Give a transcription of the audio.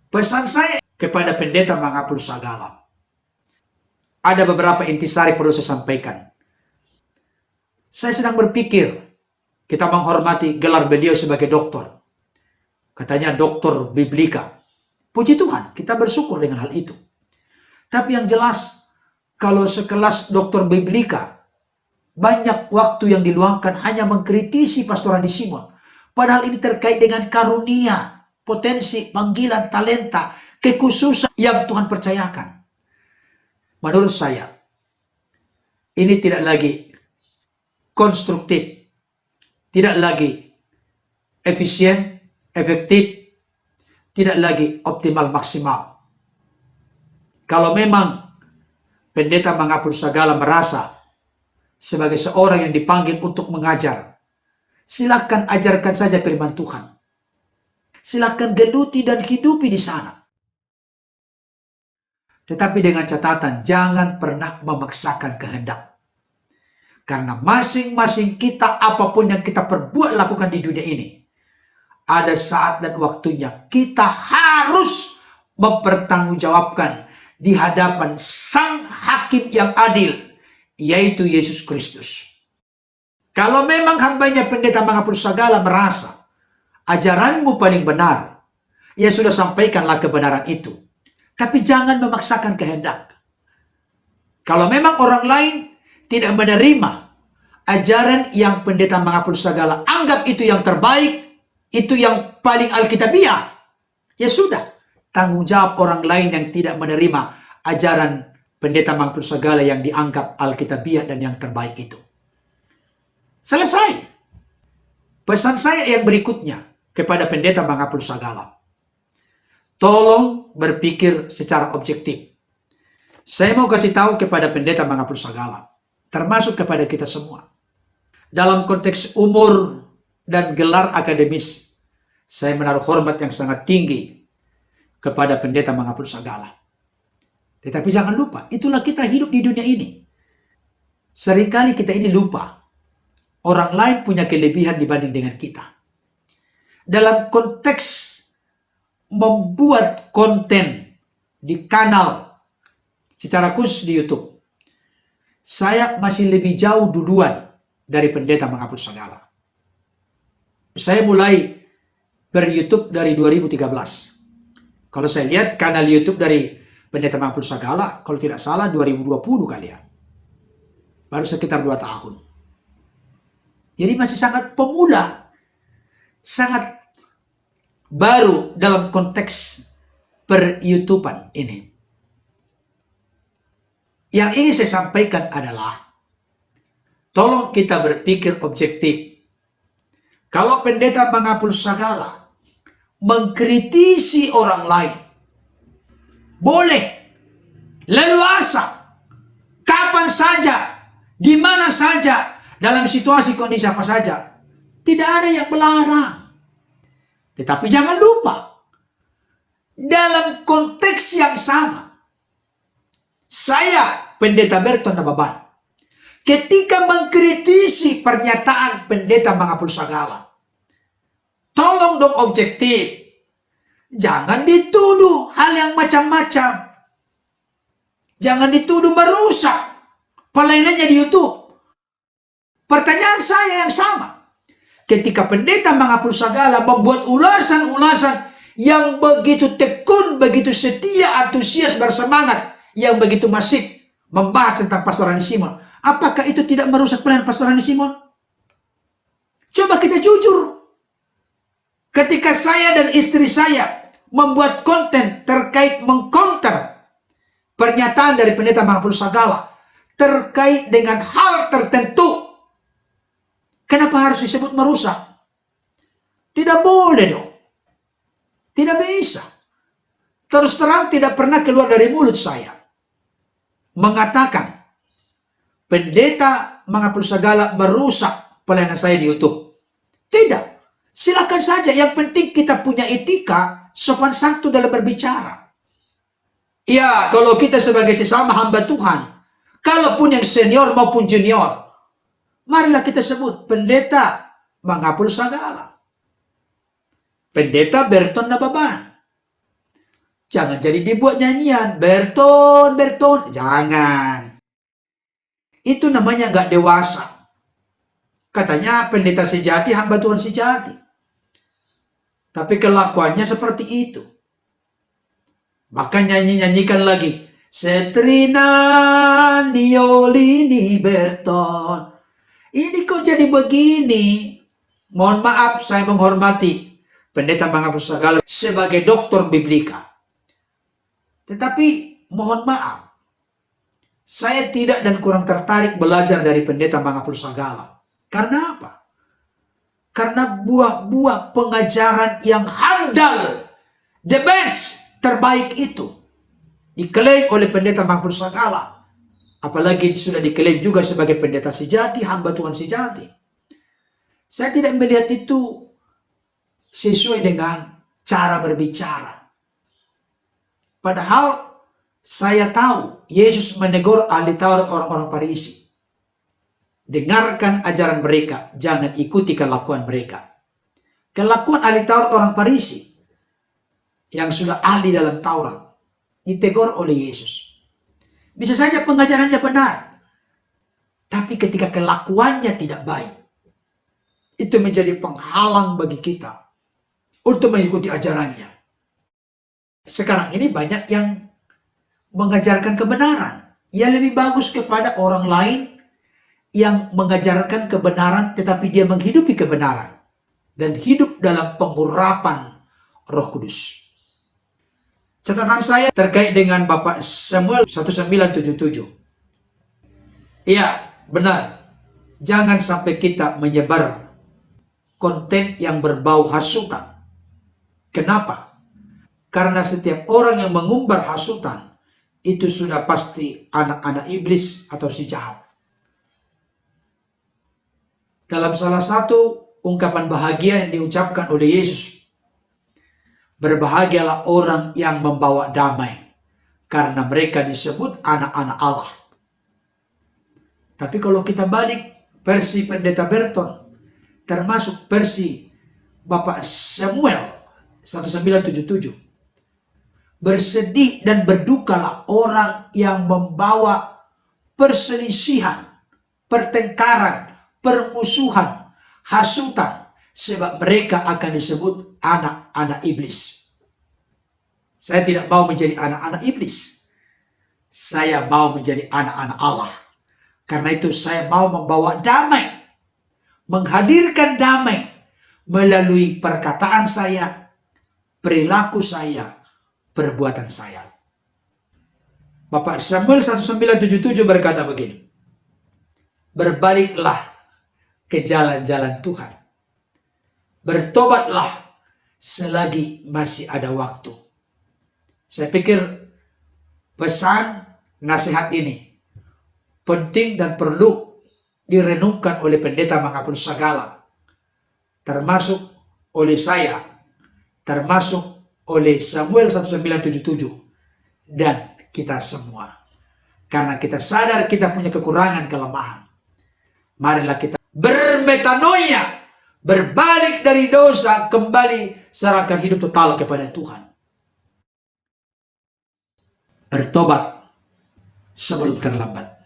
Pesan saya kepada pendeta Mangapul Sagala, ada beberapa intisari perlu saya sampaikan. Saya sedang berpikir, kita menghormati gelar beliau sebagai doktor. Katanya doktor biblika. Puji Tuhan, kita bersyukur dengan hal itu. Tapi yang jelas, kalau sekelas doktor biblika, banyak waktu yang diluangkan hanya mengkritisi Pastor Andi Simon. Padahal ini terkait dengan karunia, potensi, panggilan, talenta, kekhususan yang Tuhan percayakan. Menurut saya, ini tidak lagi konstruktif, tidak lagi efisien, efektif, tidak lagi optimal maksimal. Kalau memang pendeta Mangapul Sagala merasa sebagai seorang yang dipanggil untuk mengajar, silakan ajarkan saja firman Tuhan. Silakan geluti dan hidupi di sana. Tetapi dengan catatan, jangan pernah memaksakan kehendak. Karena masing-masing kita, apapun yang kita perbuat lakukan di dunia ini, ada saat dan waktunya kita harus mempertanggungjawabkan di hadapan Sang Hakim yang adil, yaitu Yesus Kristus. Kalau memang hambanya pendeta Mangapul Sagala merasa ajaranmu paling benar, ya sudah, sampaikanlah kebenaran itu. Tapi jangan memaksakan kehendak. Kalau memang orang lain tidak menerima ajaran yang pendeta Mangapul Sagala anggap itu yang terbaik, itu yang paling alkitabiah, ya sudah, tanggung jawab orang lain yang tidak menerima ajaran pendeta Mangapul Sagala yang dianggap alkitabiah dan yang terbaik itu. Selesai. Pesan saya yang berikutnya kepada pendeta Mangapul Sagala, tolong berpikir secara objektif. Saya mau kasih tahu kepada pendeta Mangapul Sagala, termasuk kepada kita semua. Dalam konteks umur dan gelar akademis, saya menaruh hormat yang sangat tinggi kepada pendeta Mangapul Sagala. Tetapi jangan lupa, itulah kita hidup di dunia ini. Seringkali kita ini lupa, orang lain punya kelebihan dibanding dengan kita. Dalam konteks membuat konten di kanal secara khusus di YouTube, saya masih lebih jauh duluan dari pendeta Mangapul Sagala. Saya mulai ber-YouTube dari 2013. Kalau saya lihat kanal YouTube dari pendeta Mangapul Sagala, kalau tidak salah 2020 kali ya. Baru sekitar 2 tahun. Jadi masih sangat pemula, sangat baru dalam konteks per-YouTubean ini. Yang ingin saya sampaikan adalah, tolong kita berpikir objektif. Kalau pendeta Mangapul Sagala mengkritisi orang lain, boleh, leluasa, kapan saja, di mana saja, dalam situasi kondisi apa saja. Tidak ada yang melarang. Tetapi jangan lupa, dalam konteks yang sama, saya, pendeta Berton Nababan, ketika mengkritisi pernyataan pendeta Mangapul Sagala, tolong dong objektif. Jangan dituduh hal yang macam-macam. Jangan dituduh merusak pelayanannya di YouTube. Pertanyaan saya yang sama. Ketika pendeta Mangapul Sagala membuat ulasan-ulasan yang begitu tekun, begitu setia, antusias, bersemangat, yang begitu masif membahas tentang Pastor Andi Simon, apakah itu tidak merusak pelayanan Pastor Andi Simon? Coba kita jujur. Ketika saya dan istri saya membuat konten terkait mengcounter pernyataan dari pendeta Mangapul Sagala terkait dengan hal tertentu, kenapa harus disebut merusak? Tidak boleh dong. Tidak bisa. Terus terang tidak pernah keluar dari mulut saya mengatakan pendeta Mangapul Sagala merusak pelayanan saya di YouTube. Tidak. Silakan saja. Yang penting kita punya etika, sopan santun dalam berbicara. Ya, kalau kita sebagai sesama hamba Tuhan, kalaupun yang senior maupun junior, marilah kita sebut pendeta Mangapul Sagala, pendeta Berton Nababan. Jangan jadi dibuat nyanyian, Berton, Berton. Jangan. Itu namanya nggak dewasa. Katanya pendeta sejati, hamba Tuhan sejati. Tapi kelakuannya seperti itu. Bahkan nyanyikan lagi. Setrina Niolini Berton. Ini kok jadi begini? Mohon maaf, saya menghormati pendeta Mangapul Sagala sebagai doktor biblika. Tetapi mohon maaf, saya tidak dan kurang tertarik belajar dari pendeta Mangapul Sagala. Karena apa? Karena buah-buah pengajaran yang handal, the best, terbaik itu diklaim oleh pendeta Mangapul Sagala. Apalagi sudah diklaim juga sebagai pendeta sejati, hamba Tuhan sejati. Saya tidak melihat itu sesuai dengan cara berbicara. Padahal saya tahu Yesus menegur ahli Taurat orang-orang Farisi. Dengarkan ajaran mereka, jangan ikuti kelakuan mereka. Kelakuan ahli Taurat orang Farisi yang sudah ahli dalam Taurat ditegur oleh Yesus. Bisa saja pengajarannya benar, tapi ketika kelakuannya tidak baik, itu menjadi penghalang bagi kita untuk mengikuti ajarannya. Sekarang ini banyak yang mengajarkan kebenaran. Ya lebih bagus kepada orang lain yang mengajarkan kebenaran tetapi dia menghidupi kebenaran dan hidup dalam pengurapan Roh Kudus. Catatan saya terkait dengan Bapak Samuel 1977. Iya, benar. Jangan sampai kita menyebar konten yang berbau hasutan. Kenapa? Karena setiap orang yang mengumbar hasutan itu sudah pasti anak-anak iblis atau si jahat. Dalam salah satu ungkapan bahagia yang diucapkan oleh Yesus, berbahagialah orang yang membawa damai, karena mereka disebut anak-anak Allah. Tapi kalau kita balik versi pendeta Berton, termasuk versi Bapak Samuel 1977, bersedih dan berdukalah orang yang membawa perselisihan, pertengkaran, permusuhan, hasutan, sebab mereka akan disebut anak-anak iblis. Saya tidak mau menjadi anak-anak iblis. Saya mau menjadi anak-anak Allah. Karena itu saya mau membawa damai, menghadirkan damai melalui perkataan saya, perilaku saya, perbuatan saya. Bapak Samuel 1977 berkata begini, berbaliklah ke jalan-jalan Tuhan. Bertobatlah selagi masih ada waktu. Saya pikir pesan nasihat ini penting dan perlu direnungkan oleh pendeta Mangapul Sagala, termasuk oleh saya, termasuk oleh Samuel 1977 dan kita semua. Karena kita sadar kita punya kekurangan, kelemahan. Marilah kita bermetanoia, berbalik dari dosa, kembali serahkan hidup total kepada Tuhan. Bertobat sebelum terlambat.